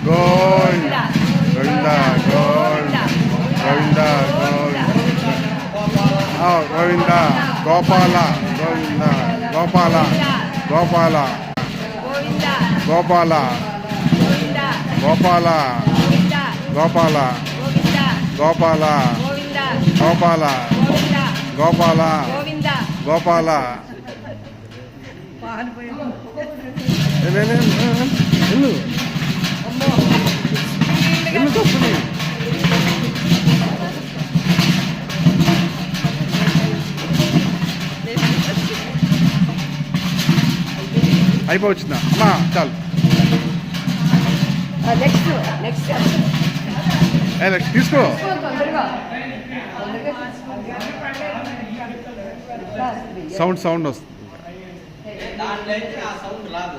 గోవింద గోవింద గోవింద గోవింద గోవింద గోపాల గోవింద గోపాల గోపాల గోపాల గోపాల గోపాల గోపాల గోపాల గోపాల గోపాల ఎల్లు ఎల్లు తప్పుని అయిపోవచ్చిందా అమ్మా చాలు నెక్స్ట్ తీసుకో సౌండ్ వస్తుంది